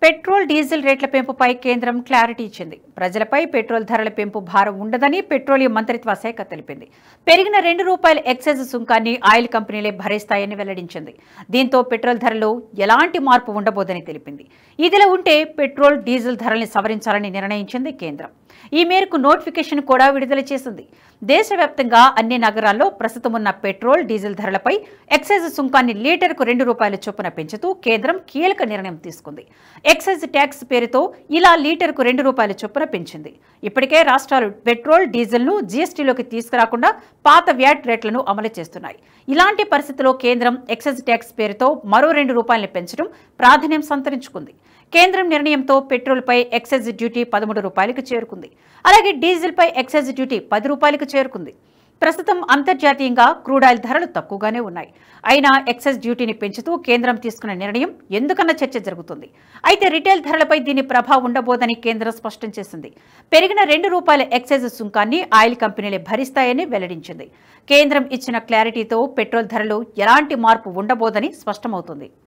Petrol diesel రేట్ల పెంపుపై కేంద్రం clarity ఇచ్చింది. ప్రజలపై పెట్రోల్ ధరల పెంపు భారం ఉండదని పెట్రోలియం మంత్రిత్వ శాఖ తెలిపింది. పెరిగిన ₹2 ఎక్సైజ్ సుంకాన్ని ఆయిల్ కంపెనీలే భరిస్తాయని వెల్లడించింది. దీంతో పెట్రోల్ ధరలో ఎలాంటి మార్పు ఉండబోదని తెలిపింది. ఇదిలా ఉంటే పెట్రోల్, డీజిల్ ధరల్ని సవరించాలని నిర్ణయించింది కేంద్రం. ఈ మేరకు నోటిఫికేషన్ కూడా విడుదల చేసింది. దేశవ్యాప్తంగా అన్ని నగరాల్లో ప్రస్తుతం ఉన్న పెట్రోల్, డీజిల్ ధరలపై ఎక్సైజ్ సుంకాన్ని లీటర్కు ₹2 చొప్పున పెంచుతూ కేంద్రం కీలక నిర్ణయం తీసుకుంది. ఎక్సైజ్ ట్యాక్స్ పేరుతో ఇలా లీటర్కు ₹2 చొప్పున పెంచింది. ఇప్పటికే రాష్ట్రాలు పెట్రోల్, డీజిల్ను జీఎస్టీలోకి తీసుకురాకుండా పాత వ్యాట్ రేట్లను అమలు చేస్తున్నాయి. ఇలాంటి పరిస్థితిలో కేంద్రం ఎక్సైజ్ ట్యాక్స్ పేరుతో మరో ₹2 పెంచడం ప్రాధాన్యం సంతరించుకుంది. కేంద్రం నిర్ణయంతో పెట్రోల్పై ఎక్సైజ్ డ్యూటీ ₹13కు చేరుకుంది. అలాగే డీజిల్పై ఎక్సైజ్ డ్యూటీ ₹10కు చేరుకుంది. ప్రస్తుతం అంతర్జాతీయంగా క్రూడ్ ఆయిల్ ధరలు తక్కువగానే ఉన్నాయి. అయినా ఎక్సైజ్ డ్యూటీని పెంచుతూ కేంద్రం తీసుకున్న నిర్ణయం ఎందుకన్న చర్చ జరుగుతుంది. అయితే రిటైల్ ధరలపై దీని ప్రభావం ఉండబోదని కేంద్రం స్పష్టం చేసింది. పెరిగిన ₹2 ఎక్సైజ్ సుంకాన్ని ఆయిల్ కంపెనీలే భరిస్తాయని వెల్లడించింది. కేంద్రం ఇచ్చిన క్లారిటీతో పెట్రోల్ ధరలు ఎలాంటి మార్పు ఉండబోదని స్పష్టమవుతుంది.